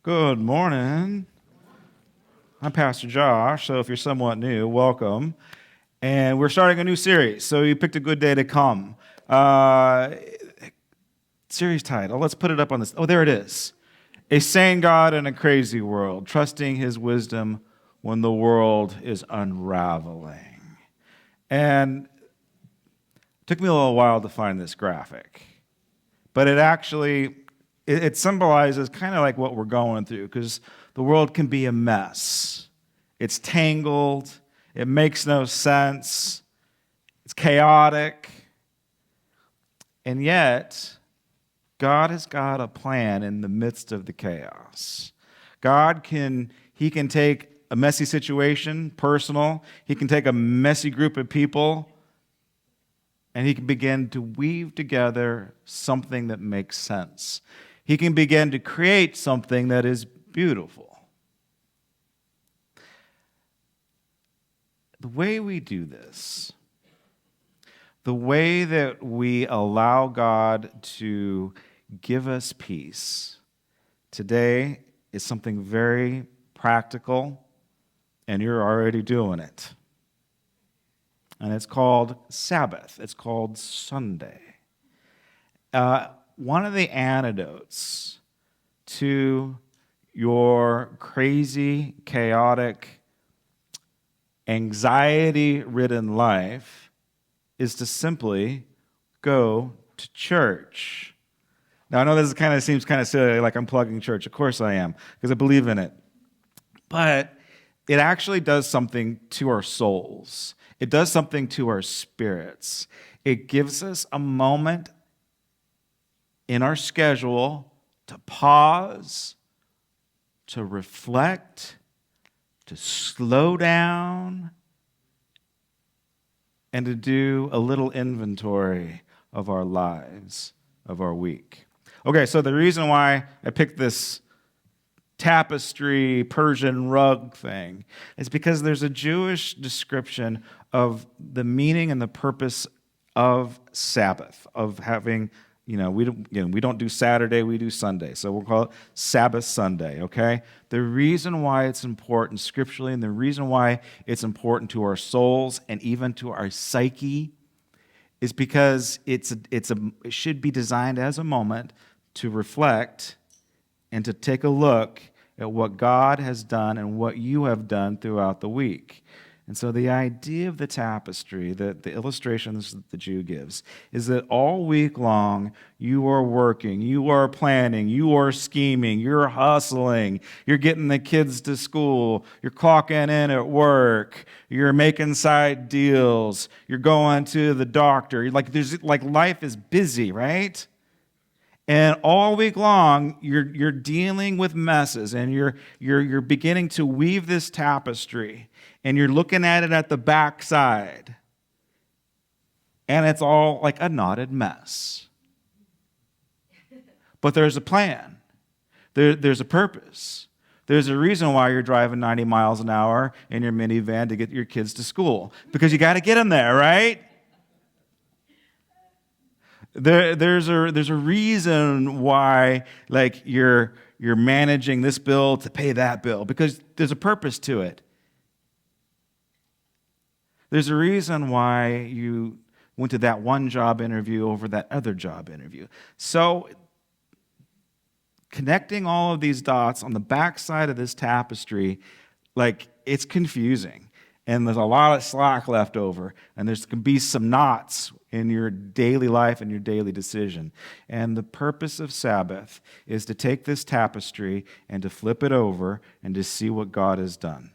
Good morning. I'm Pastor Josh, so if you're somewhat new, welcome. And we're starting a new series, so you picked a good day to come. Series title, let's put it up on this. Oh, there it is. A Sane God in a Crazy World, Trusting His Wisdom When the World is Unraveling. And it took me a little while to find this graphic, but it symbolizes kind of like what we're going through, because the world can be a mess. It's tangled. It makes no sense. It's chaotic. And yet, God has got a plan in the midst of the chaos. He can take a messy situation, personal. He can take a messy group of people, and he can begin to weave together something that makes sense. He can begin to create something that is beautiful. The way we do this, the way that we allow God to give us peace today is something very practical, and you're already doing it. And it's called Sabbath. It's called Sunday. One of the antidotes to your crazy, chaotic, anxiety-ridden life is to simply go to church. Now, I know this seems kind of silly, like I'm plugging church. Of course I am, because I believe in it. But it actually does something to our souls. It does something to our spirits. It gives us a moment in our schedule to pause, to reflect, to slow down, and to do a little inventory of our lives, of our week. Okay, so the reason why I picked this tapestry, Persian rug thing is because there's a Jewish description of the meaning and the purpose of Sabbath, of having, we don't do Saturday, we do Sunday. So we'll call it Sabbath Sunday, okay? The reason why it's important scripturally and the reason why it's important to our souls and even to our psyche is because it should be designed as a moment to reflect and to take a look at what God has done and what you have done throughout the week. And so the idea of the tapestry, the illustrations that the Jew gives, is that all week long you are working, you are planning, you are scheming, you're hustling, you're getting the kids to school, you're clocking in at work, you're making side deals, you're going to the doctor. Life is busy, right? And all week long, you're dealing with messes, and you're beginning to weave this tapestry, and you're looking at it at the backside, and it's all like a knotted mess. But there's a plan. There's a purpose. There's a reason why you're driving 90 miles an hour in your minivan to get your kids to school, because you got to get them there, right? There's a reason why, you're managing this bill to pay that bill, because there's a purpose to it. There's a reason why you went to that one job interview over that other job interview. So connecting all of these dots on the backside of this tapestry, it's confusing. And there's a lot of slack left over. And there's going to be some knots in your daily life and your daily decision. And the purpose of Sabbath is to take this tapestry and to flip it over and to see what God has done.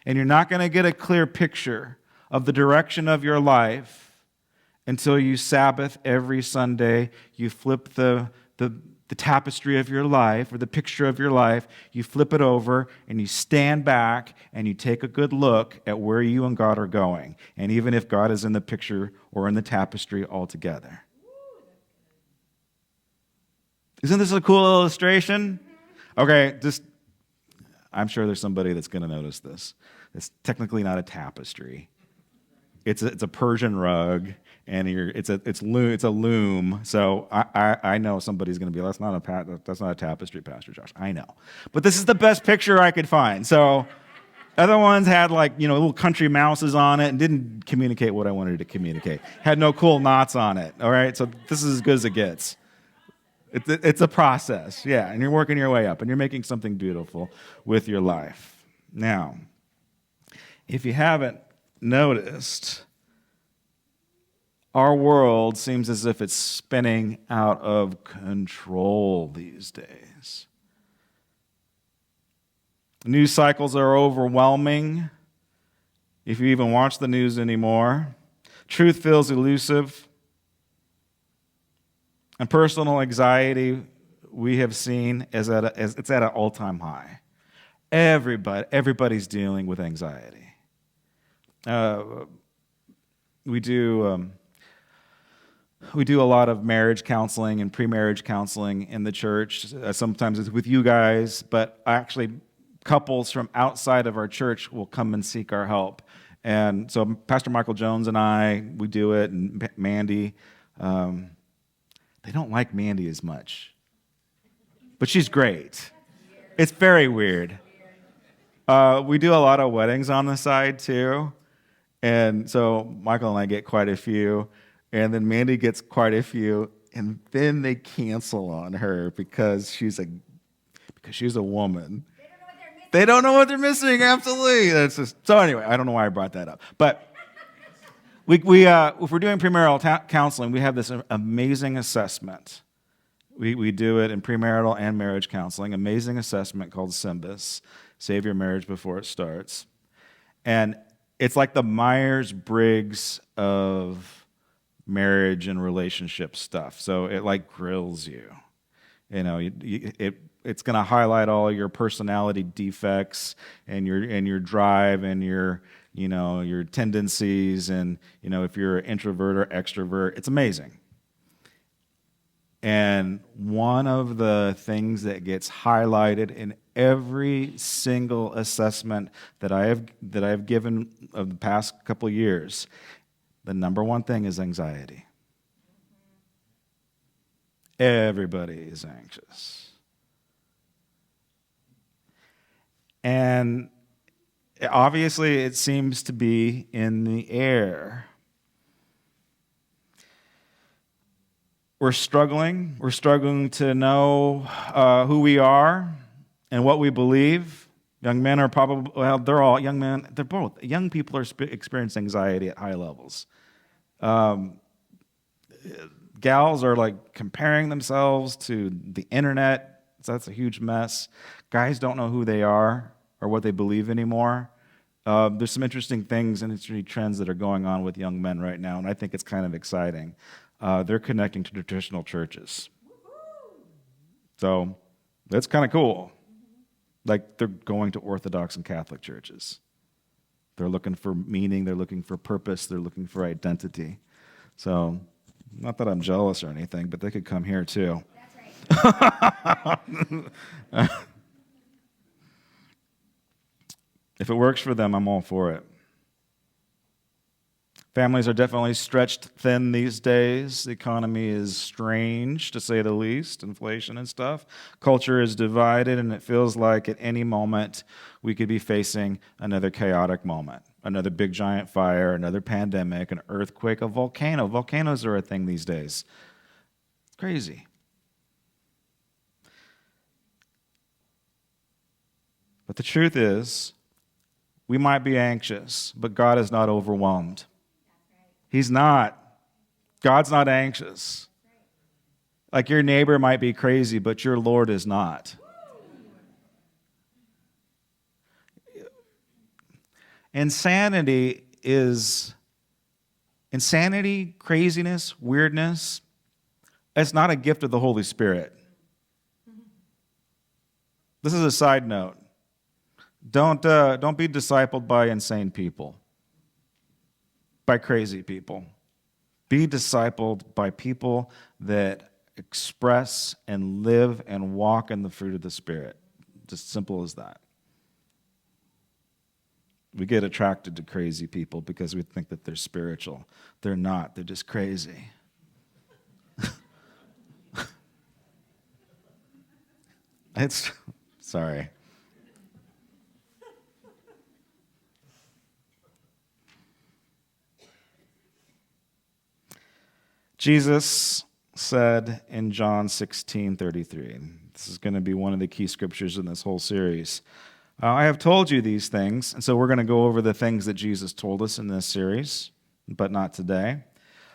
And you're not going to get a clear picture of the direction of your life until you Sabbath every Sunday. You flip the tapestry of your life, or the picture of your life, you flip it over and you stand back and you take a good look at where you and God are going. And even if God is in the picture or in the tapestry altogether. Isn't this a cool illustration? Okay, I'm sure there's somebody that's going to notice this. It's technically not a tapestry. It's a Persian rug, and it's a loom. So I know somebody's going to be, that's not a tapestry, Pastor Josh. I know, but this is the best picture I could find. So other ones had little country mouses on it and didn't communicate what I wanted to communicate. Had no cool knots on it. All right, so this is as good as it gets. It's a process, yeah, and you're working your way up, and you're making something beautiful with your life. Now, if you haven't noticed, our world seems as if it's spinning out of control these days. News cycles are overwhelming, if you even watch the news anymore. Truth feels elusive. And personal anxiety, we have seen, it's at an all-time high. Everybody's dealing with anxiety. We do a lot of marriage counseling and pre-marriage counseling in the church. Sometimes it's with you guys, but actually couples from outside of our church will come and seek our help. And so Pastor Michael Jones and we do it, and Mandy. They don't like Mandy as much, but she's great. It's very weird. We do a lot of weddings on the side too, and so Michael and I get quite a few, and then Mandy gets quite a few, and then they cancel on her because she's a woman. They don't know what they're missing. Absolutely. So anyway, I don't know why I brought that up, but. If we're doing premarital counseling, we have this amazing assessment. We do it in premarital and marriage counseling, amazing assessment called SYMBIS, Save Your Marriage Before It Starts. And it's like the Myers-Briggs of marriage and relationship stuff. So it grills you. It's going to highlight all your personality defects and your drive and your tendencies, and if you're an introvert or extrovert. It's amazing. And one of the things that gets highlighted in every single assessment that I have given of the past couple of years, the number one thing is anxiety. Everybody is anxious. And obviously, it seems to be in the air. We're struggling. We're struggling to know who we are and what we believe. Young men are they're all young men. They're both. Young people are experiencing anxiety at high levels. Gals are comparing themselves to the internet. So that's a huge mess. Guys don't know who they are or what they believe anymore. There's some interesting things and interesting trends that are going on with young men right now, and I think it's kind of exciting. They're connecting to traditional churches. So that's kind of cool. They're going to Orthodox and Catholic churches. They're looking for meaning, they're looking for purpose, they're looking for identity. So, not that I'm jealous or anything, but they could come here too. That's right. If it works for them, I'm all for it. Families are definitely stretched thin these days. The economy is strange, to say the least, inflation and stuff. Culture is divided, and it feels like at any moment we could be facing another chaotic moment, another big giant fire, another pandemic, an earthquake, a volcano. Volcanoes are a thing these days. It's crazy. But the truth is, we might be anxious, but God is not overwhelmed. He's not. God's not anxious. Like your neighbor might be crazy, but your Lord is not. Insanity, craziness, weirdness, it's not a gift of the Holy Spirit. This is a side note. Don't be discipled by insane people, by crazy people. Be discipled by people that express and live and walk in the fruit of the Spirit. Just simple as that. We get attracted to crazy people because we think that they're spiritual. They're not. They're just crazy. Sorry. Jesus said in John 16:33, this is going to be one of the key scriptures in this whole series. I have told you these things, and so we're going to go over the things that Jesus told us in this series, but not today.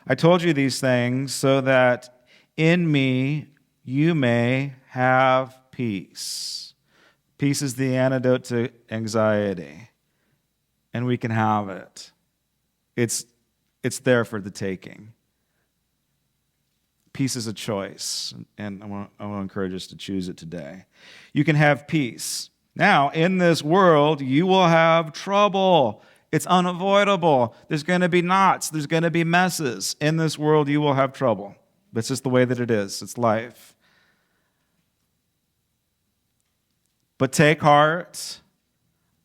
I told you these things so that in me you may have peace. Peace is the antidote to anxiety, and we can have it. It's there for the taking. Peace is a choice, and I want to encourage us to choose it today. You can have peace. Now, in this world, you will have trouble. It's unavoidable. There's going to be knots. There's going to be messes. In this world, you will have trouble. That's just the way that it is. It's life. But take heart.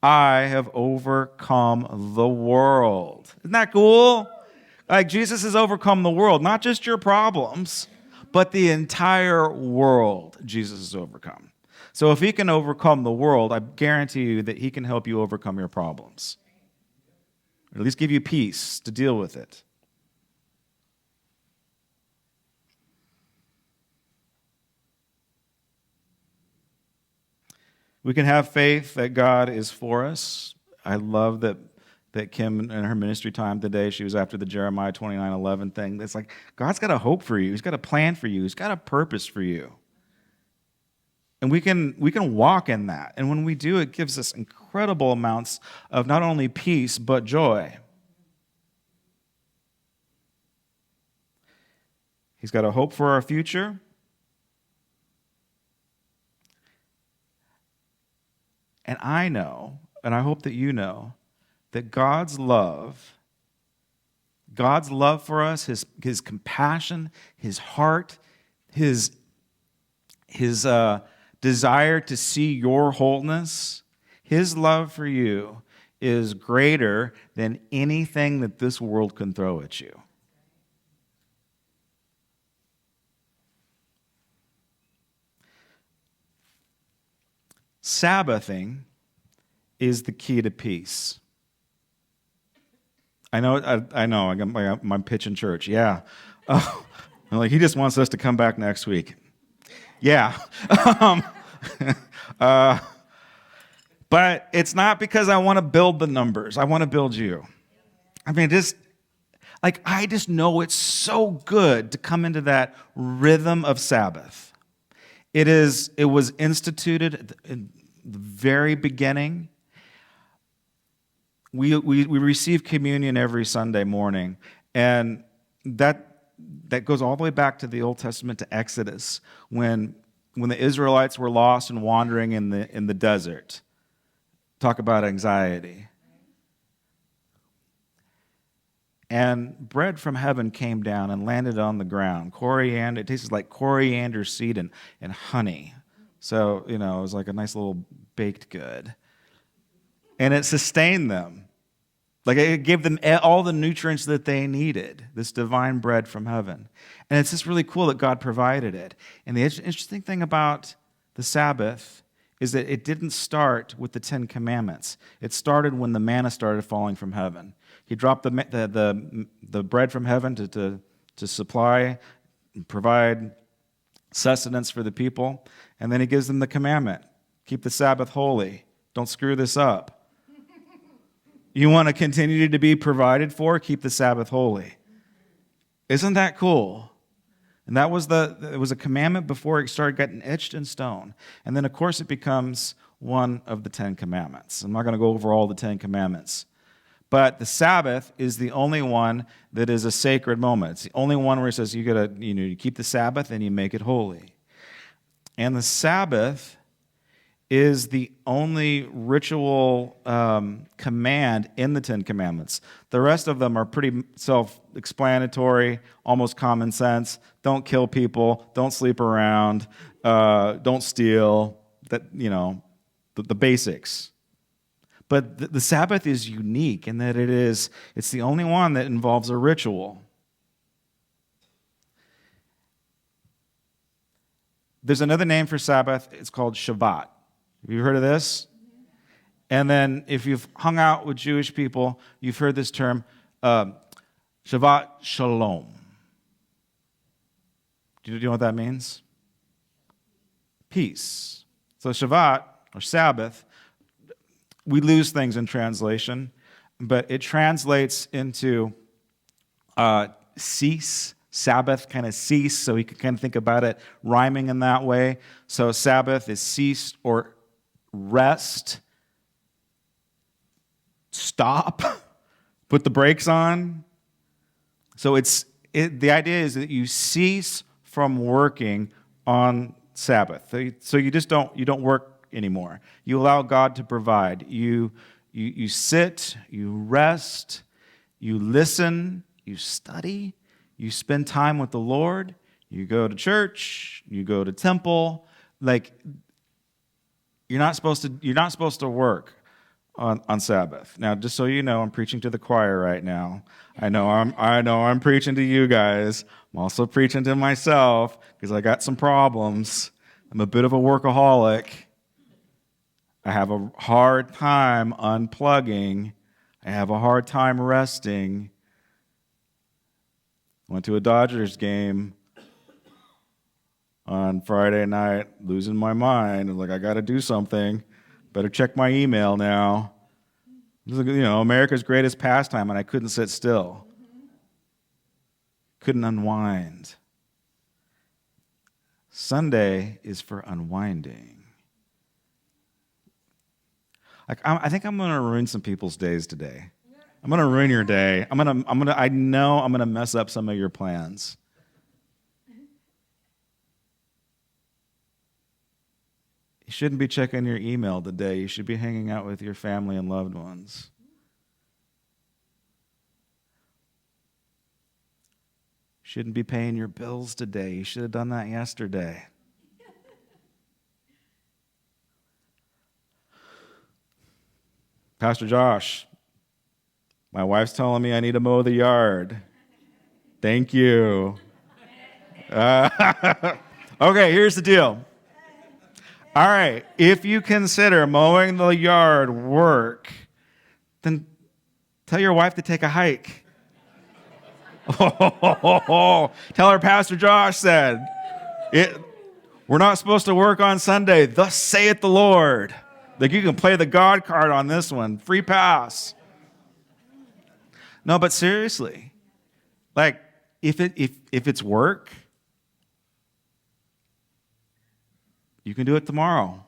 I have overcome the world. Isn't that cool? Like, Jesus has overcome the world, not just your problems, but the entire world Jesus has overcome. So if he can overcome the world, I guarantee you that he can help you overcome your problems. Or at least give you peace to deal with it. We can have faith that God is for us. I love that Kim, in her ministry time today, she was after the Jeremiah 29:11 thing. It's like, God's got a hope for you. He's got a plan for you. He's got a purpose for you. And we can walk in that. And when we do, it gives us incredible amounts of not only peace, but joy. He's got a hope for our future. And I know, and I hope that you know, that God's love for us, his compassion, his heart, his desire to see your wholeness, his love for you is greater than anything that this world can throw at you. Sabbathing is the key to peace. I know. I got my pitch in church. Yeah, like he just wants us to come back next week. Yeah, but it's not because I want to build the numbers. I want to build you. I mean, I just know it's so good to come into that rhythm of Sabbath. It was instituted at the very beginning. We receive communion every Sunday morning, and that goes all the way back to the Old Testament, to Exodus, when the Israelites were lost and wandering in the desert. Talk about anxiety. And bread from heaven came down and landed on the ground. Coriander, it tasted like coriander seed and honey. So, it was like a nice little baked good. And it sustained them. Like, it gave them all the nutrients that they needed, this divine bread from heaven. And it's just really cool that God provided it. And the interesting thing about the Sabbath is that it didn't start with the Ten Commandments. It started when the manna started falling from heaven. He dropped the bread from heaven to supply and provide sustenance for the people. And then he gives them the commandment: keep the Sabbath holy. Don't screw this up. You want to continue to be provided for? Keep the Sabbath holy. Isn't that cool? And it was a commandment before it started getting etched in stone. And then, of course, it becomes one of the 10 Commandments. I'm not going to go over all the 10 Commandments. But the Sabbath is the only one that is a sacred moment. It's the only one where it says you keep the Sabbath and you make it holy. And the Sabbath is the only ritual command in the 10 Commandments. The rest of them are pretty self-explanatory, almost common sense. Don't kill people. Don't sleep around. Don't steal. The basics. But the Sabbath is unique in that it's the only one that involves a ritual. There's another name for Sabbath. It's called Shabbat. Have you heard of this? And then if you've hung out with Jewish people, you've heard this term, Shabbat Shalom. Do you know what that means? Peace. So Shabbat, or Sabbath, we lose things in translation, but it translates into cease, Sabbath, kind of cease, so you can kind of think about it rhyming in that way. So Sabbath is cease or rest, stop, put the brakes on. So the idea is that you cease from working on Sabbath. So you don't work anymore. You allow God to provide. You sit, you rest, you listen, you study, you spend time with the Lord, you go to church, you go to temple. Like, you're not supposed to work on Sabbath. Now, just so you know, I'm preaching to the choir right now. I know I'm preaching to you guys. I'm also preaching to myself because I got some problems. I'm a bit of a workaholic. I have a hard time unplugging. I have a hard time resting. Went to a Dodgers game on Friday night, losing my mind. I'm like, I got to do something. Better check my email now. This is, America's greatest pastime, and I couldn't sit still. Couldn't unwind. Sunday is for unwinding. I think I'm going to ruin some people's days today. I'm going to ruin your day. I know I'm going to mess up some of your plans. You shouldn't be checking your email today. You should be hanging out with your family and loved ones. You shouldn't be paying your bills today. You should have done that yesterday. Pastor Josh, my wife's telling me I need to mow the yard. Thank you. Okay, here's the deal. All right, if you consider mowing the yard work, then tell your wife to take a hike. Tell her Pastor Josh said, we're not supposed to work on Sunday. Thus saith the Lord. Like, you can play the God card on this one. Free pass. No, but seriously, like, if it's work, you can do it tomorrow.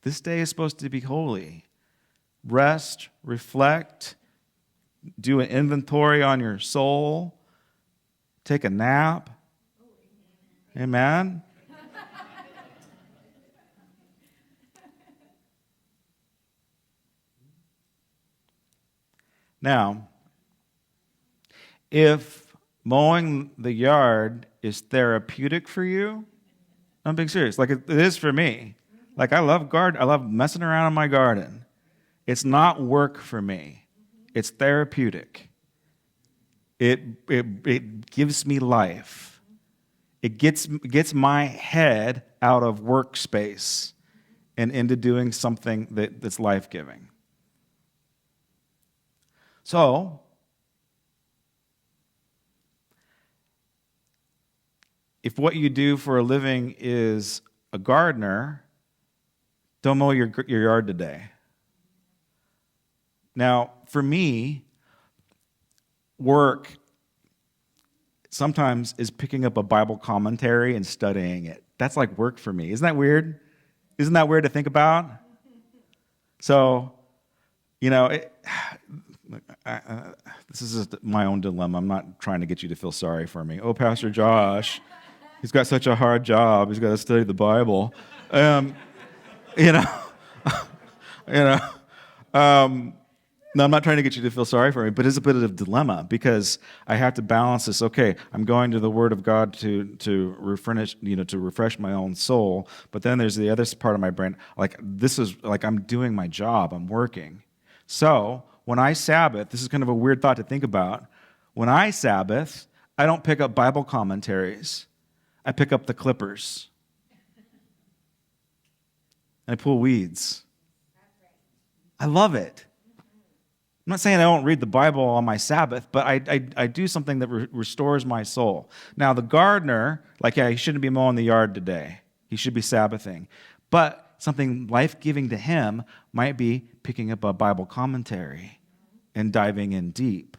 This day is supposed to be holy. Rest, reflect, do an inventory on your soul, take a nap. Amen? Now, if mowing the yard is therapeutic for you, I'm being serious. Like, it is for me. Like, I love messing around in my garden. It's not work for me. It's therapeutic. It gives me life. It gets my head out of workspace and into doing something that's life-giving. So, if what you do for a living is a gardener, don't mow your yard today. Now, for me, work sometimes is picking up a Bible commentary and studying it. That's like work for me. Isn't that weird? Isn't that weird to think about? So, this is just my own dilemma. I'm not trying to get you to feel sorry for me. Oh, Pastor Josh, he's got such a hard job. He's got to study the Bible. No, I'm not trying to get you to feel sorry for me, but it's a bit of a dilemma because I have to balance this. Okay, I'm going to the Word of God to refresh my own soul, but then there's the other part of my brain, like this is like I'm doing my job, I'm working. So when I Sabbath, this is kind of a weird thought to think about. When I Sabbath, I don't pick up Bible commentaries. I pick up the clippers. And I pull weeds. I love it. I'm not saying I don't read the Bible on my Sabbath, but I do something that restores my soul. Now, the gardener, he shouldn't be mowing the yard today. He should be Sabbathing. But something life-giving to him might be picking up a Bible commentary and diving in deep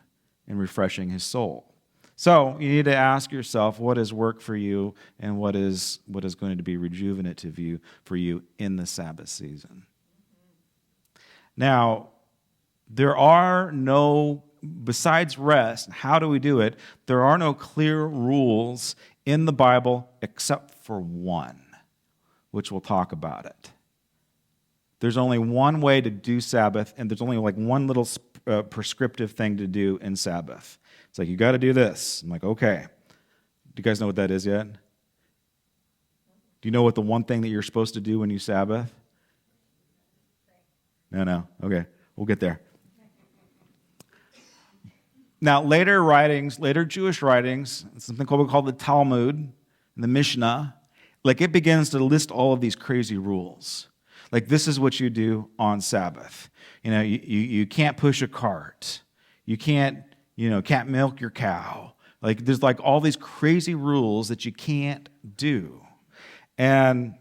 and refreshing his soul. So you need to ask yourself what is work for you and what is going to be rejuvenative for you in the Sabbath season. Now, there are no, besides rest, how do we do it? There are no clear rules in the Bible except for one, which we'll talk about it. There's only one way to do Sabbath, and there's only one little prescriptive thing to do in Sabbath. It's like, you got to do this. I'm like, okay. Do you guys know what that is yet? Do you know what the one thing that you're supposed to do when you Sabbath? No. Okay, we'll get there. Now, later Jewish writings, something called the Talmud and the Mishnah, it begins to list all of these crazy rules. This is what you do on Sabbath. You can't push a cart. You can't milk your cow. There's all these crazy rules that you can't do. And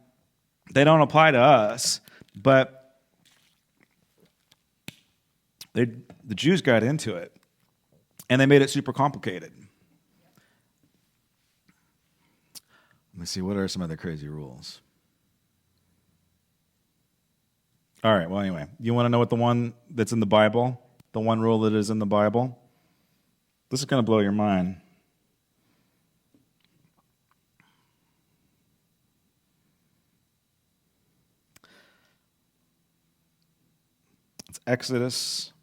they don't apply to us, but the Jews got into it. And they made it super complicated. Let me see, what are some other crazy rules? All right, well, anyway, you want to know what the one that's in the Bible, the one rule that is in the Bible? This is going to blow your mind. It's Exodus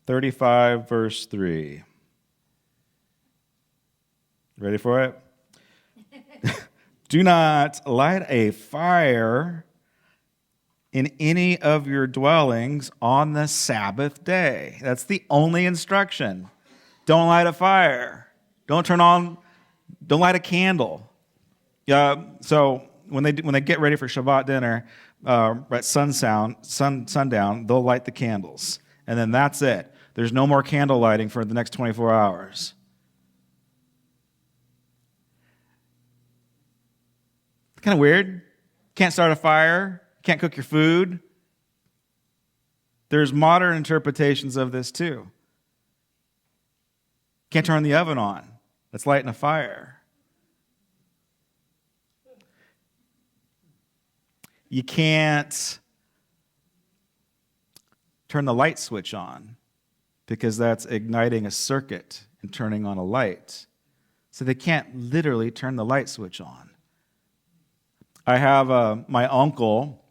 35, verse 3. Ready for it? Do not light a fire in any of your dwellings on the Sabbath day. That's the only instruction. Don't light a fire. Don't light a candle. So when they get ready for Shabbat dinner, at sundown, they'll light the candles. And then that's it. There's no more candle lighting for the next 24 hours. Kind of weird. Can't start a fire. Can't cook your food. There's modern interpretations of this too. Can't turn the oven on. That's lighting a fire. You can't turn the light switch on because that's igniting a circuit and turning on a light. So they can't literally turn the light switch on. I have my uncle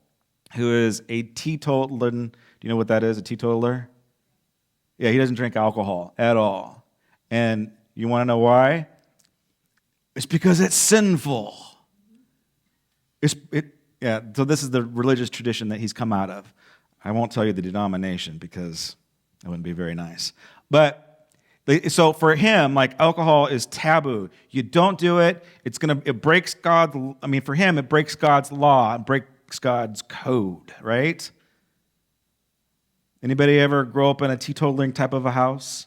who is a teetotaler. Do you know what that is, a teetotaler? Yeah, he doesn't drink alcohol at all. And you want to know why? It's because it's sinful. So this is the religious tradition that he's come out of. I won't tell you the denomination because that wouldn't be very nice. But so for him, alcohol is taboo. You don't do it. It breaks for him, it breaks God's law. It breaks God's code, right? Anybody ever grow up in a teetotaling type of a house?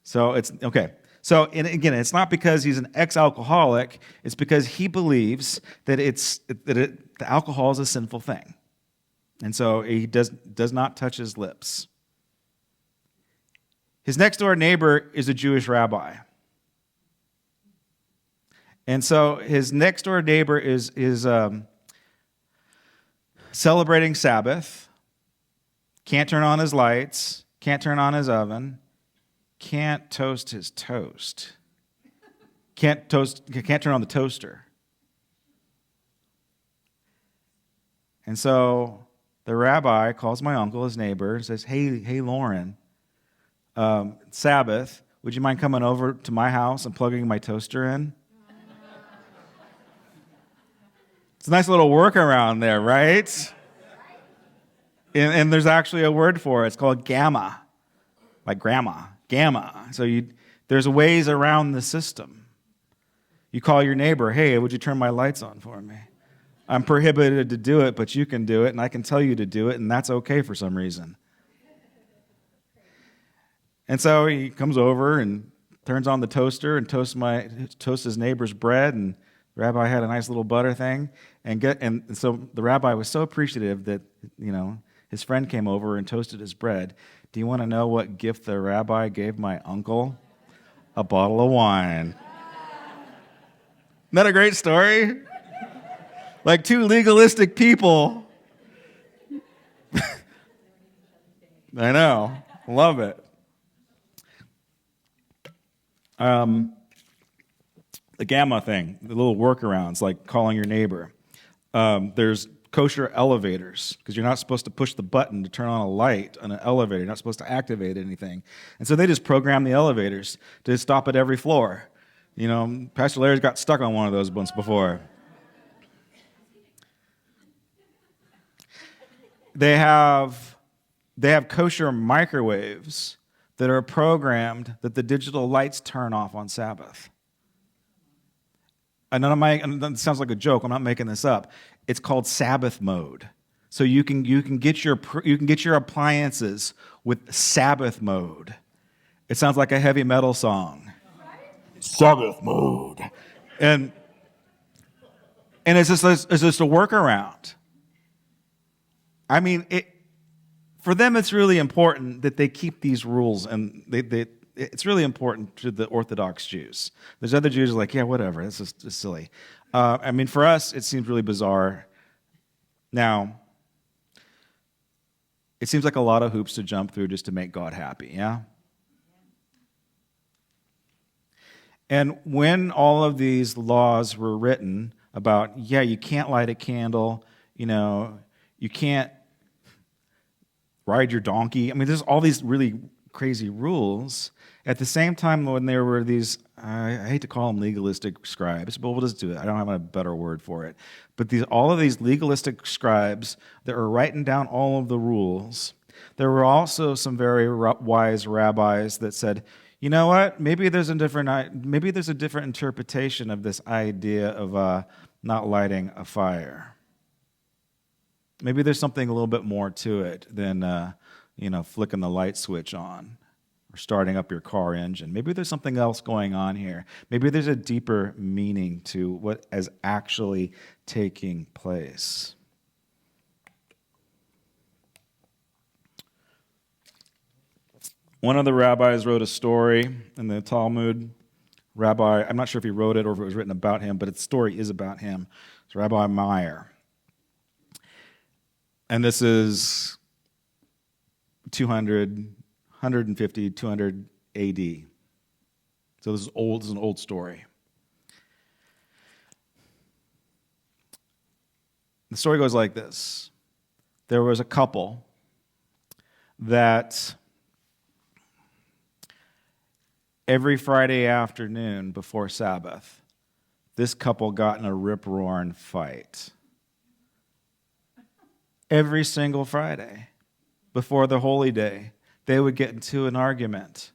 So it's okay. So and again, it's not because he's an ex-alcoholic. It's because he believes that the alcohol is a sinful thing. And so he does not touch his lips. His next door neighbor is a Jewish rabbi. And so his next door neighbor is celebrating Sabbath, can't turn on his lights, can't turn on his oven, can't toast his toast, can't turn on the toaster. And so the rabbi calls my uncle, his neighbor, and says, hey, Lauren, Sabbath, would you mind coming over to my house and plugging my toaster in? It's a nice little workaround there, right? And there's actually a word for it. It's called gamma, like grandma, gamma. So there's ways around the system. You call your neighbor, hey, would you turn my lights on for me? I'm prohibited to do it, but you can do it, and I can tell you to do it, and that's okay for some reason. And so he comes over and turns on the toaster and toasts his neighbor's bread, and the rabbi had a nice little butter thing. And so the rabbi was so appreciative that, his friend came over and toasted his bread. Do you want to know what gift the rabbi gave my uncle? A bottle of wine. Isn't that a great story? Like two legalistic people. I know. Love it. The gamma thing, the little workarounds, like calling your neighbor. There's kosher elevators, because you're not supposed to push the button to turn on a light on an elevator. You're not supposed to activate anything. And so they just program the elevators to stop at every floor. Pastor Larry's got stuck on one of those once before. They have kosher microwaves that are programmed that the digital lights turn off on Sabbath. And it sounds like a joke. I'm not making this up. It's called Sabbath mode. So you can get your appliances with Sabbath mode. It sounds like a heavy metal song. Sabbath mode. And it's just a workaround. I mean, for them, it's really important that they keep these rules, and it's really important to the Orthodox Jews. There's other Jews who are like, yeah, whatever, this is just silly. For us, it seems really bizarre. Now, it seems like a lot of hoops to jump through just to make God happy, yeah? And when all of these laws were written about, you can't light a candle, you can't ride your donkey. There's all these really crazy rules. At the same time, when there were these, I hate to call them legalistic scribes, but we'll just do it. I don't have a better word for it. But all of these legalistic scribes that were writing down all of the rules, there were also some very wise rabbis that said, you know what? Maybe there's a different interpretation of this idea of not lighting a fire. Maybe there's something a little bit more to it than flicking the light switch on or starting up your car engine. Maybe there's something else going on here. Maybe there's a deeper meaning to what is actually taking place. One of the rabbis wrote a story in the Talmud. Rabbi, I'm not sure if he wrote it or if it was written about him, but the story is about him. It's Rabbi Meir. And this is 200 AD. So this is old. This is an old story. The story goes like this. There was a couple that every Friday afternoon before Sabbath, this couple got in a rip-roaring fight. Every single Friday before the holy day, they would get into an argument.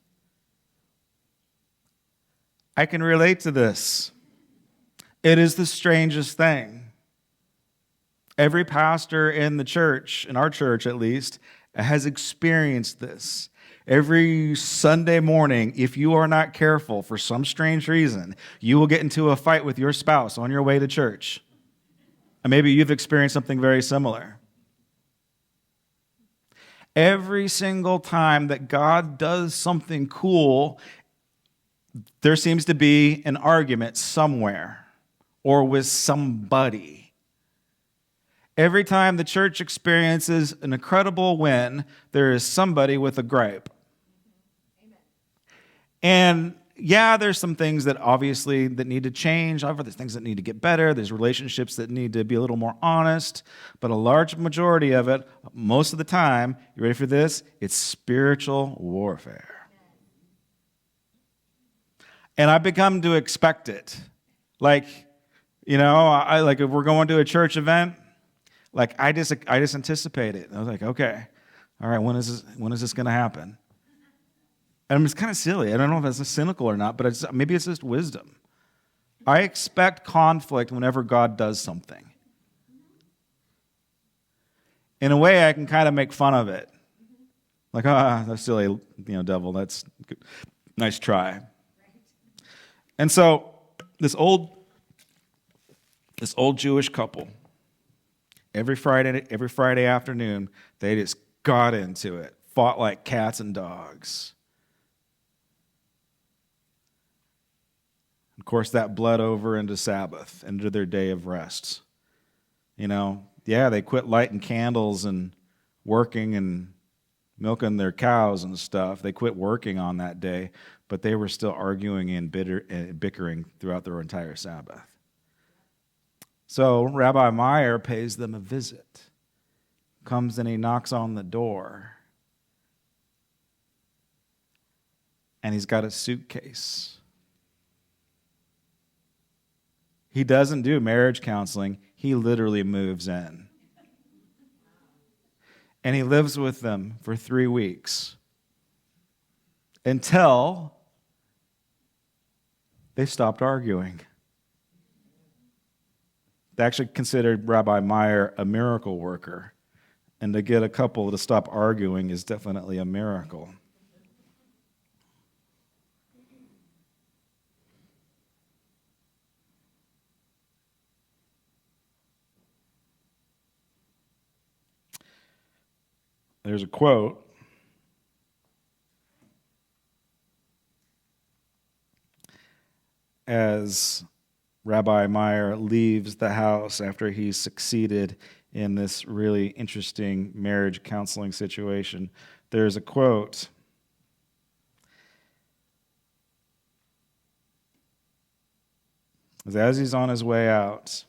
I can relate to this. It is the strangest thing. Every pastor in the church, in our church at least, has experienced this. Every Sunday morning, if you are not careful for some strange reason, you will get into a fight with your spouse on your way to church. And maybe you've experienced something very similar. Every single time that God does something cool, there seems to be an argument somewhere or with somebody. Every time the church experiences an incredible win, there is somebody with a gripe. And yeah, there's some things that obviously that need to change. However, there's things that need to get better. There's relationships that need to be a little more honest. But a large majority of it, most of the time, you ready for this? It's spiritual warfare. And I've become to expect it. Like, I like if we're going to a church event, like I just anticipate it. I was like, okay, all right, when is this going to happen? And it's kind of silly. I don't know if it's cynical or not, but maybe it's just wisdom. I expect conflict whenever God does something. In a way, I can kind of make fun of it. Like, that's silly, devil. That's good. Nice try. And so this old Jewish couple, every Friday afternoon, they just got into it, fought like cats and dogs. Of course, that bled over into Sabbath, into their day of rest. They quit lighting candles and working and milking their cows and stuff. They quit working on that day, but they were still arguing and bickering throughout their entire Sabbath. So Rabbi Meyer pays them a visit, comes and he knocks on the door, and he's got a suitcase. He doesn't do marriage counseling. He literally moves in. And he lives with them for 3 weeks until they stopped arguing. They actually considered Rabbi Meyer a miracle worker. And to get a couple to stop arguing is definitely a miracle. There's a quote. As Rabbi Meyer leaves the house after he's succeeded in this really interesting marriage counseling situation, there's a quote. As he's on his way out,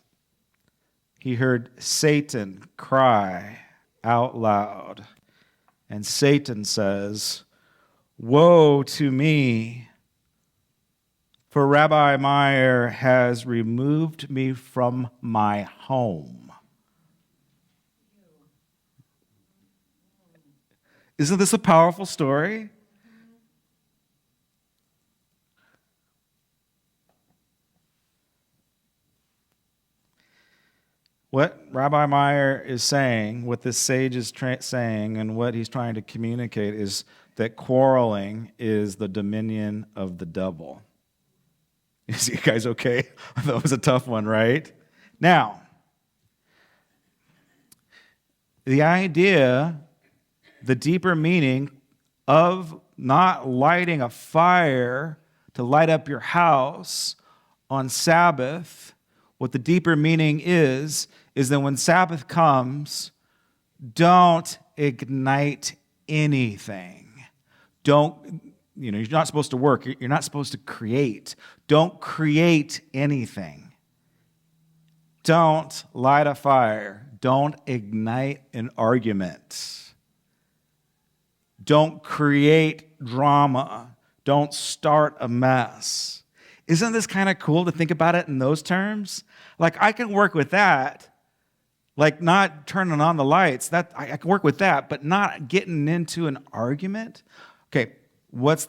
he heard Satan cry out loud. And Satan says, "Woe to me, for Rabbi Meyer has removed me from my home." Isn't this a powerful story? What Rabbi Meyer is saying, what this sage is saying, and what he's trying to communicate is that quarreling is the dominion of the devil. Is you guys okay? That was a tough one, right? Now, the idea, the deeper meaning of not lighting a fire to light up your house on Sabbath, what the deeper meaning is that when Sabbath comes, don't ignite anything. You're not supposed to work. You're not supposed to create. Don't create anything. Don't light a fire. Don't ignite an argument. Don't create drama. Don't start a mess. Isn't this kind of cool to think about it in those terms? Like, I can work with that. Like, not turning on the lights. I can work with that, but not getting into an argument. Okay, what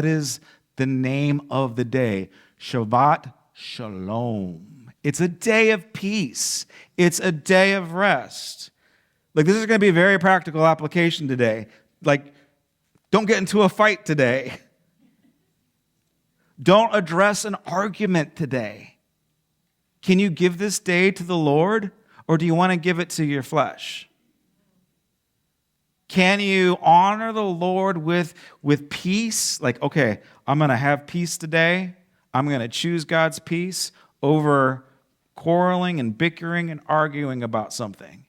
is the name of the day? Shabbat Shalom. It's a day of peace. It's a day of rest. Like, this is going to be a very practical application today. Like, don't get into a fight today. Don't address an argument today. Can you give this day to the Lord, or do you want to give it to your flesh? Can you honor the Lord with peace? Like, okay, I'm going to have peace today. I'm going to choose God's peace over quarreling and bickering and arguing about something.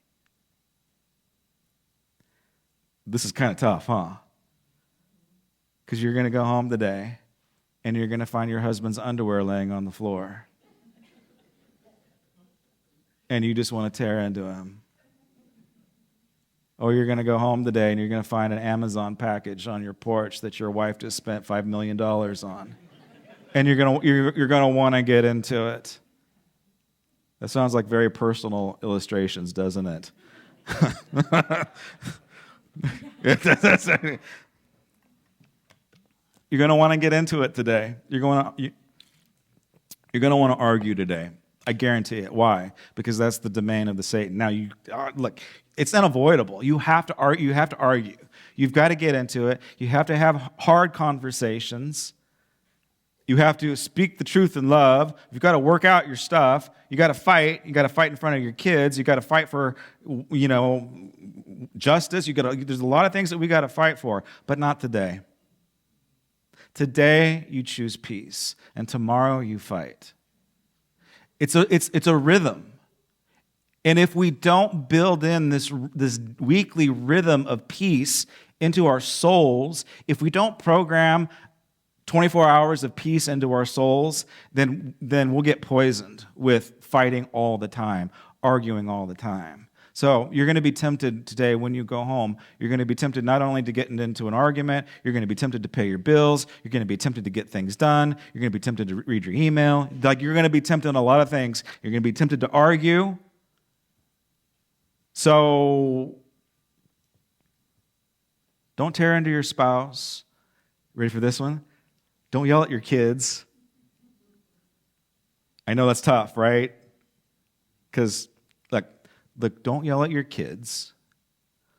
This is kind of tough, huh? Because you're going to go home today and you're going to find your husband's underwear laying on the floor. And you just want to tear into him. Or you're going to go home today and you're going to find an Amazon package on your porch that your wife just spent $5 million on. And you're going to want to get into it. That sounds like very personal illustrations, doesn't it? You're going to want to get into it today. You're going to want to argue today. I guarantee it. Why? Because that's the domain of the Satan. Now, look, it's unavoidable. You have to argue. You've got to get into it. You have to have hard conversations. You have to speak the truth in love. You've got to work out your stuff. You got to fight. You got to fight in front of your kids. You got to fight for, justice. There's a lot of things that we got to fight for, but not today. Today you choose peace, and tomorrow you fight. It's a rhythm. And if we don't build in this weekly rhythm of peace into our souls, if we don't program 24 hours of peace into our souls, then we'll get poisoned with fighting all the time, arguing all the time. So you're going to be tempted today when you go home. You're going to be tempted not only to get into an argument, you're going to be tempted to pay your bills. You're going to be tempted to get things done. You're going to be tempted to read your email. You're going to be tempted on a lot of things. You're going to be tempted to argue. So don't tear into your spouse. Ready for this one? Don't yell at your kids. I know that's tough, right? Because, look, don't yell at your kids.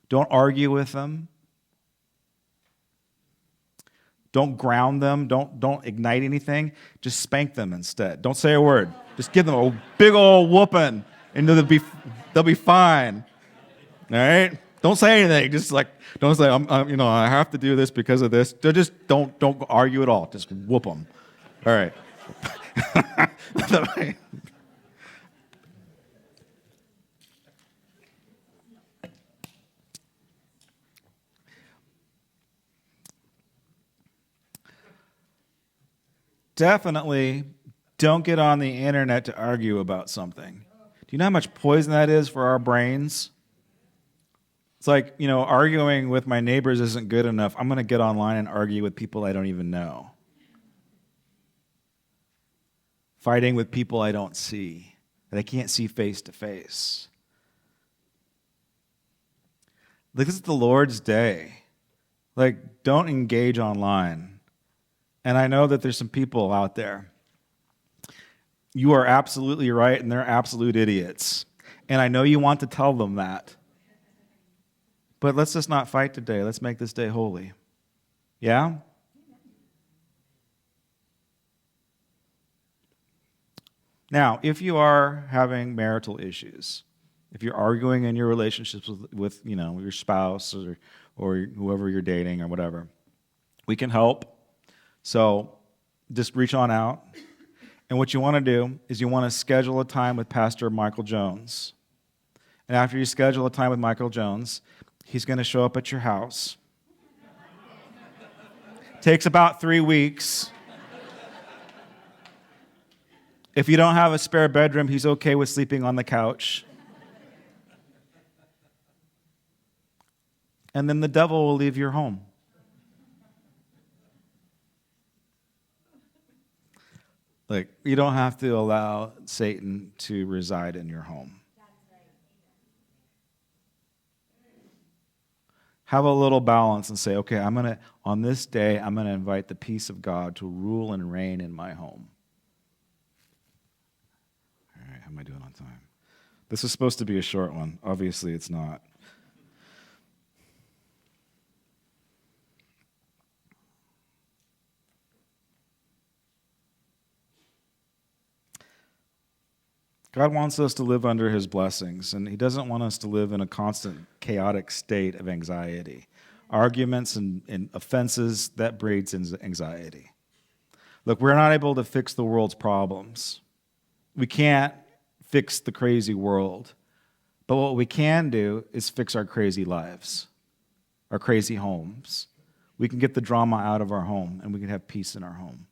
Don't argue with them. Don't ground them. Don't ignite anything. Just spank them instead. Don't say a word. Just give them a big old whooping, and they'll be fine. All right? Don't say anything. Just don't say I have to do this because of this. Just don't argue at all. Just whoop them. All right. Definitely don't get on the internet to argue about something. Do you know how much poison that is for our brains? It's like, arguing with my neighbors isn't good enough. I'm going to get online and argue with people I don't even know. Fighting with people I don't see, that I can't see face to face. This is the Lord's day. Don't engage online. And I know that there's some people out there. You are absolutely right, and they're absolute idiots. And I know you want to tell them that. But let's just not fight today. Let's make this day holy. Yeah? Now, if you are having marital issues, if you're arguing in your relationships with your spouse or whoever you're dating or whatever, we can help. So just reach on out. And what you want to do is you want to schedule a time with Pastor Michael Jones. And after you schedule a time with Michael Jones, he's going to show up at your house. Takes about 3 weeks. If you don't have a spare bedroom, he's okay with sleeping on the couch. And then the devil will leave your home. You don't have to allow Satan to reside in your home. Have a little balance and say, okay, on this day, I'm going to invite the peace of God to rule and reign in my home. All right, how am I doing on time? This is supposed to be a short one. Obviously, it's not. God wants us to live under his blessings, and he doesn't want us to live in a constant chaotic state of anxiety. Arguments and offenses, that breeds anxiety. Look, we're not able to fix the world's problems. We can't fix the crazy world. But what we can do is fix our crazy lives, our crazy homes. We can get the drama out of our home, and we can have peace in our home.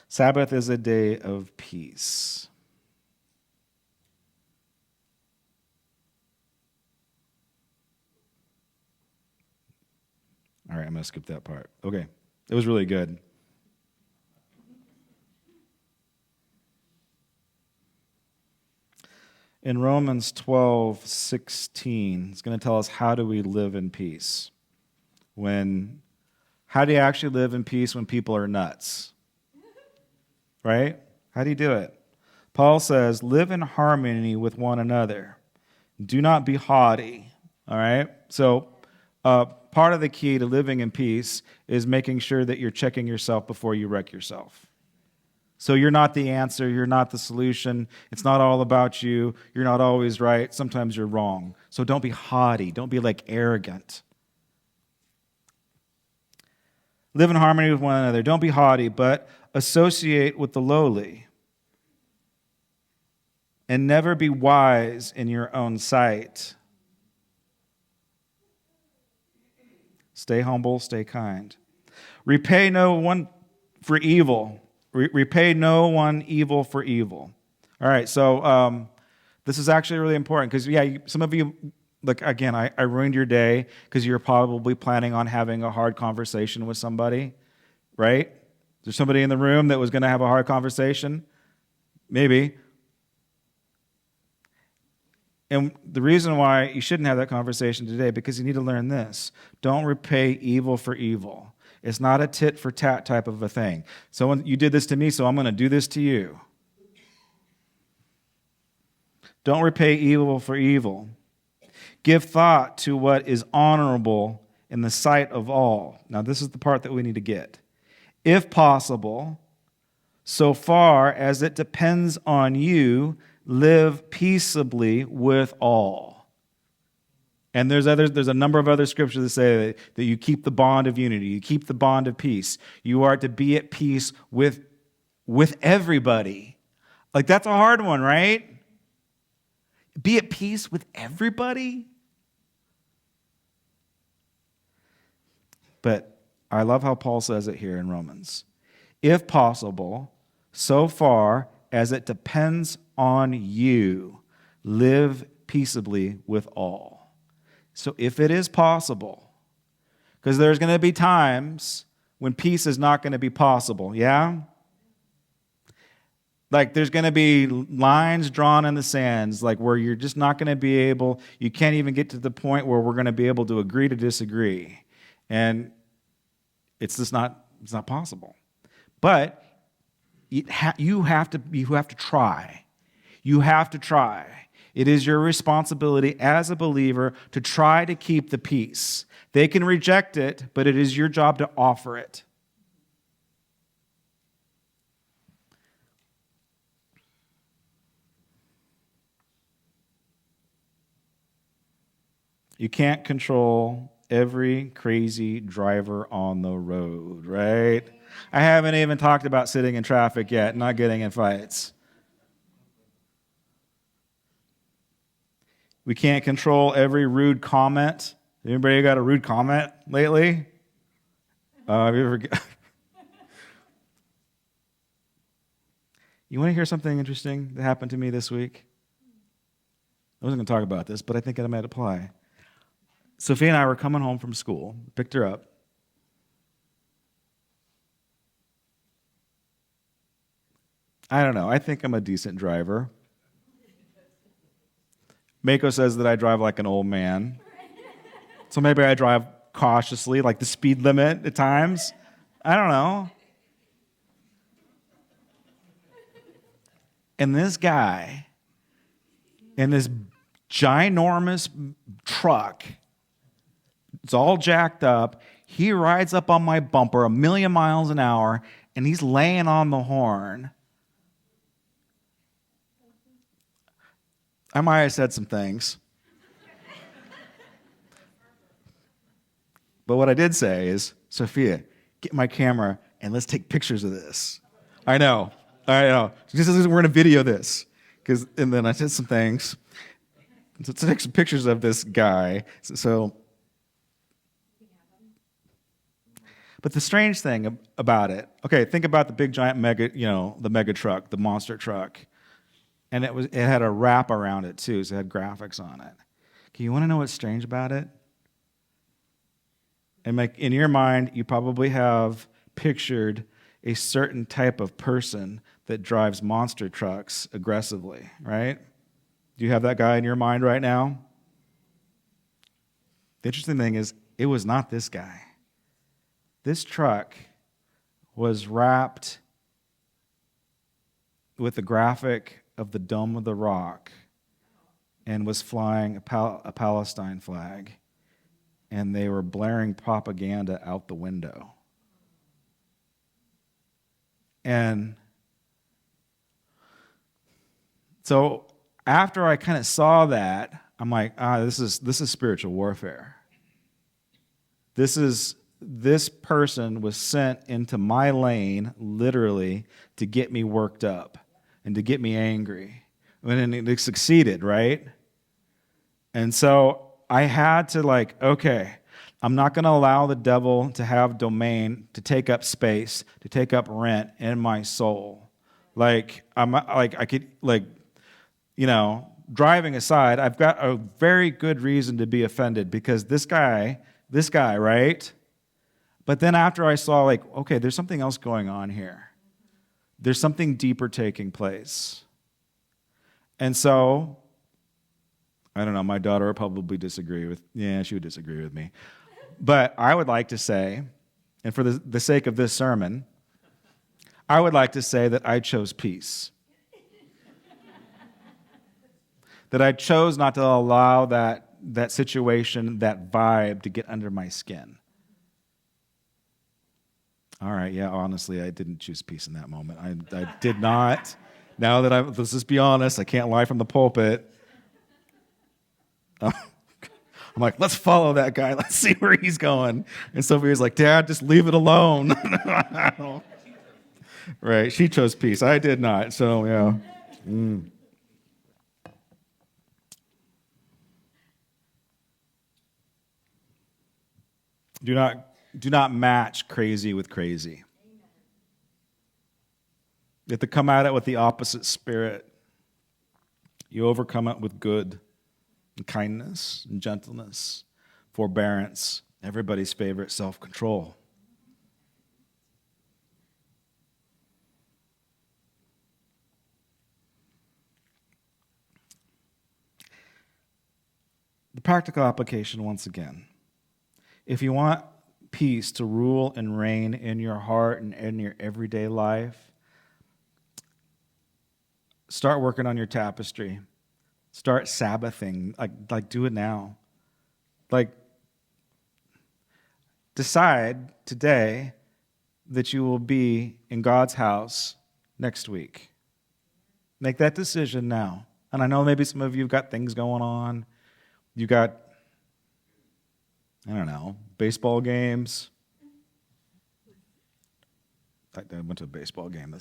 Sabbath is a day of peace. All right, I'm going to skip that part. Okay, it was really good. In Romans 12:16, it's going to tell us how do we live in peace. How do you actually live in peace when people are nuts? Right? How do you do it? Paul says, live in harmony with one another. Do not be haughty. All right? So part of the key to living in peace is making sure that you're checking yourself before you wreck yourself. So you're not the answer. You're not the solution. It's not all about you. You're not always right. Sometimes you're wrong. So don't be haughty. Don't be like arrogant. Live in harmony with one another. Don't be haughty, but associate with the lowly. And never be wise in your own sight. Stay humble, stay kind. Repay no one for evil. Repay no one evil for evil. All right, so this is actually really important because, some of you, like, again, I ruined your day because you're probably planning on having a hard conversation with somebody, right? There's somebody in the room that was going to have a hard conversation? Maybe. And the reason why you shouldn't have that conversation today, because you need to learn this. Don't repay evil for evil. It's not a tit for tat type of a thing. So you did this to me, so I'm going to do this to you. Don't repay evil for evil. Give thought to what is honorable in the sight of all. Now, this is the part that we need to get. If possible, so far as it depends on you, live peaceably with all. And there's a number of other scriptures that say that you keep the bond of unity, you keep the bond of peace. You are to be at peace with everybody. Like, that's a hard one, right? Be at peace with everybody? But I love how Paul says it here in Romans. If possible, so far as it depends on you, live peaceably with all. So if it is possible, because there's going to be times when peace is not going to be possible, yeah? Like, there's going to be lines drawn in the sands, like where you're just not going to be able, you can't even get to the point where we're going to be able to agree to disagree. And it's not possible. But you have to try. You have to try. It is your responsibility as a believer to try to keep the peace. They can reject it, but it is your job to offer it. You can't control every crazy driver on the road, right? I haven't even talked about sitting in traffic yet, not getting in fights. We can't control every rude comment. Anybody got a rude comment lately? Have you ever... You want to hear something interesting that happened to me this week? I wasn't going to talk about this, but I think it might apply. Sophia and I were coming home from school, picked her up. I don't know. I think I'm a decent driver. Mako says that I drive like an old man. So maybe I drive cautiously, like the speed limit at times. I don't know. And this guy in this ginormous truck, it's all jacked up. He rides up on my bumper 1,000,000 miles an hour, and he's laying on the horn. I might have said some things. But what I did say is, Sophia, get my camera and let's take pictures of this. I know. We're going to video this. And then I said some things. So take some pictures of this guy. But the strange thing about it, okay, think about the big giant the mega truck, the monster truck. And it had a wrap around it too, so it had graphics on it. Okay, you want to know what's strange about it? And in your mind, you probably have pictured a certain type of person that drives monster trucks aggressively, right? Do you have that guy in your mind right now? The interesting thing is, it was not this guy. This truck was wrapped with the graphic of the Dome of the Rock and was flying a Palestine flag, and they were blaring propaganda out the window. And so after I kind of saw that, I'm like, this is spiritual warfare. This person was sent into my lane, literally, to get me worked up and to get me angry. And it succeeded, right? And so I had to okay, I'm not going to allow the devil to have domain, to take up space, to take up rent in my soul. Driving aside, I've got a very good reason to be offended because this guy, right? But then after I saw, okay, there's something else going on here. There's something deeper taking place. And so, I don't know, my daughter would probably she would disagree with me. But I would like to say, and for the sake of this sermon, I would like to say that I chose peace. That I chose not to allow that situation, that vibe to get under my skin. All right, yeah, honestly, I didn't choose peace in that moment. I did not. Now that let's just be honest, I can't lie from the pulpit. I'm like, let's follow that guy. Let's see where he's going. And Sophia's like, Dad, just leave it alone. Right, she chose peace. I did not, so yeah. Do not match crazy with crazy. You have to come at it with the opposite spirit. You overcome it with good and kindness and gentleness, forbearance, everybody's favorite, self-control. The practical application once again. If you want peace to rule and reign in your heart and in your everyday life, start working on your tapestry. Start Sabbathing. Like do it now. Decide today that you will be in God's house next week. Make that decision now. And I know maybe some of you have got things going on. You got, I don't know, baseball games. I went to a baseball game.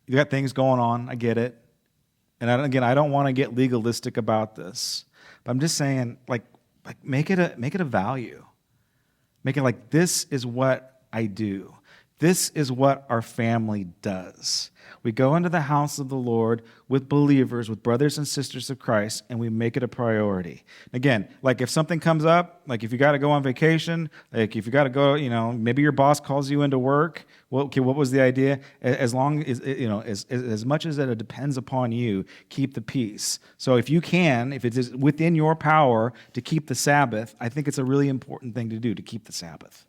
You got things going on. I get it. And I don't want to get legalistic about this. But I'm just saying, make it a value. Make it this is what I do. This is what our family does. We go into the house of the Lord with believers, with brothers and sisters of Christ, and we make it a priority. Again, if something comes up, if you got to go on vacation, if you got to go, maybe your boss calls you into work. Well, okay, what was the idea? As long as, as much as it depends upon you, keep the peace. So if it is within your power to keep the Sabbath, I think it's a really important thing to do, to keep the Sabbath.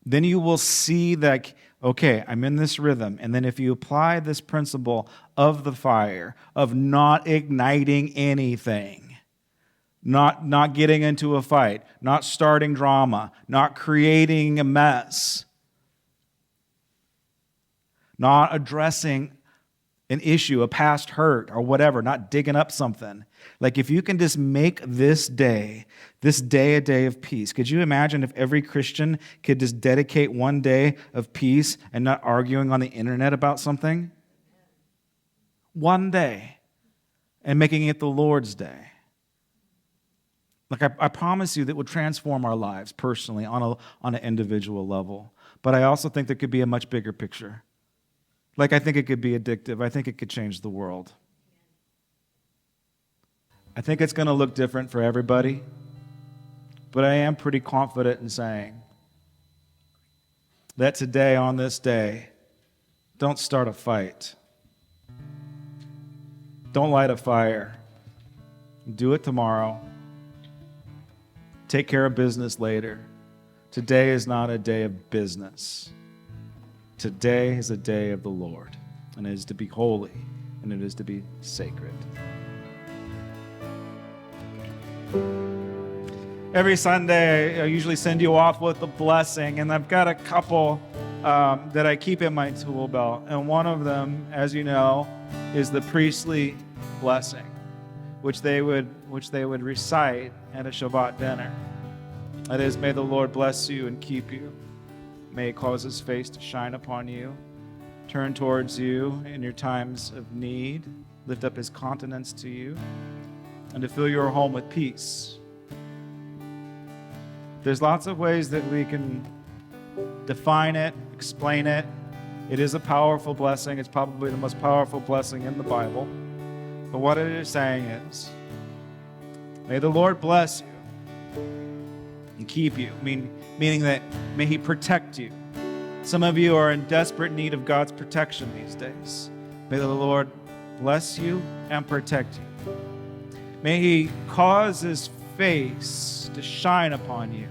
Then you will see that, okay, I'm in this rhythm. And then if you apply this principle of the fire, of not igniting anything, not getting into a fight, not starting drama, not creating a mess, not addressing an issue, a past hurt or whatever, not digging up something. If you can just make this day a day of peace. Could you imagine if every Christian could just dedicate one day of peace and not arguing on the internet about something? One day. And making it the Lord's day. Like I promise you that will transform our lives personally on an individual level. But I also think there could be a much bigger picture. Like I think it could be addictive. I think it could change the world. I think it's going to look different for everybody. But I am pretty confident in saying that today, on this day, don't start a fight. Don't light a fire. Do it tomorrow. Take care of business later. Today is not a day of business. Today is a day of the Lord, and it is to be holy, and it is to be sacred. Every Sunday, I usually send you off with a blessing, and I've got a couple that I keep in my tool belt, and one of them, as you know, is the priestly blessing, which they would recite at a Shabbat dinner. That is, may the Lord bless you and keep you. May he cause his face to shine upon you, turn towards you in your times of need, lift up his countenance to you, and to fill your home with peace. There's lots of ways that we can define it, explain it. It is a powerful blessing. It's probably the most powerful blessing in the Bible. But what it is saying is, may the Lord bless you and keep you, meaning that may he protect you. Some of you are in desperate need of God's protection these days. May the Lord bless you and protect you. May he cause his face to shine upon you.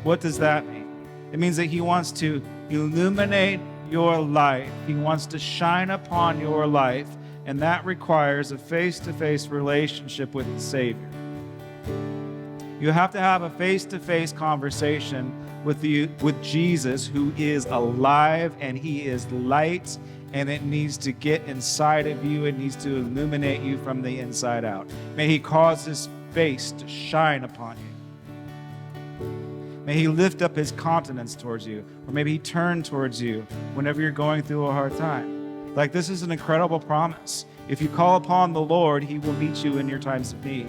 What does that mean? It means that he wants to illuminate your life. He wants to shine upon your life, and that requires a face-to-face relationship with the Savior. You have to have a face-to-face conversation with Jesus, who is alive and he is light, and it needs to get inside of you. It needs to illuminate you from the inside out. May he cause his face to shine upon you. May he lift up his countenance towards you, or maybe he turn towards you whenever you're going through a hard time. Like, this is an incredible promise. If you call upon the Lord, he will meet you in your times of need.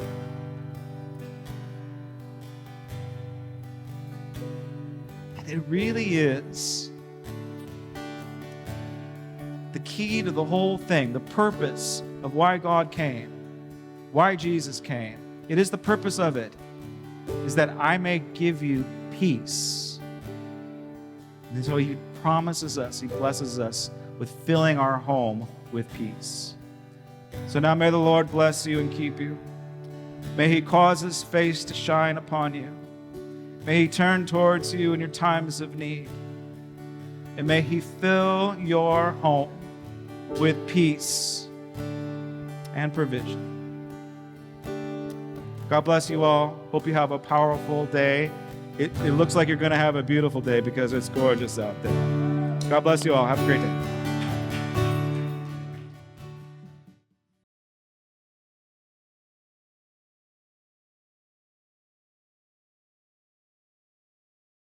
It really is the key to the whole thing, the purpose of why God came, why Jesus came. It is the purpose of it, is that I may give you peace. And so he promises us, he blesses us with filling our home with peace. So now may the Lord bless you and keep you. May he cause his face to shine upon you. May he turn towards you in your times of need. And may he fill your home with peace and provision. God bless you all. Hope you have a powerful day. It looks like you're going to have a beautiful day because it's gorgeous out there. God bless you all. Have a great day.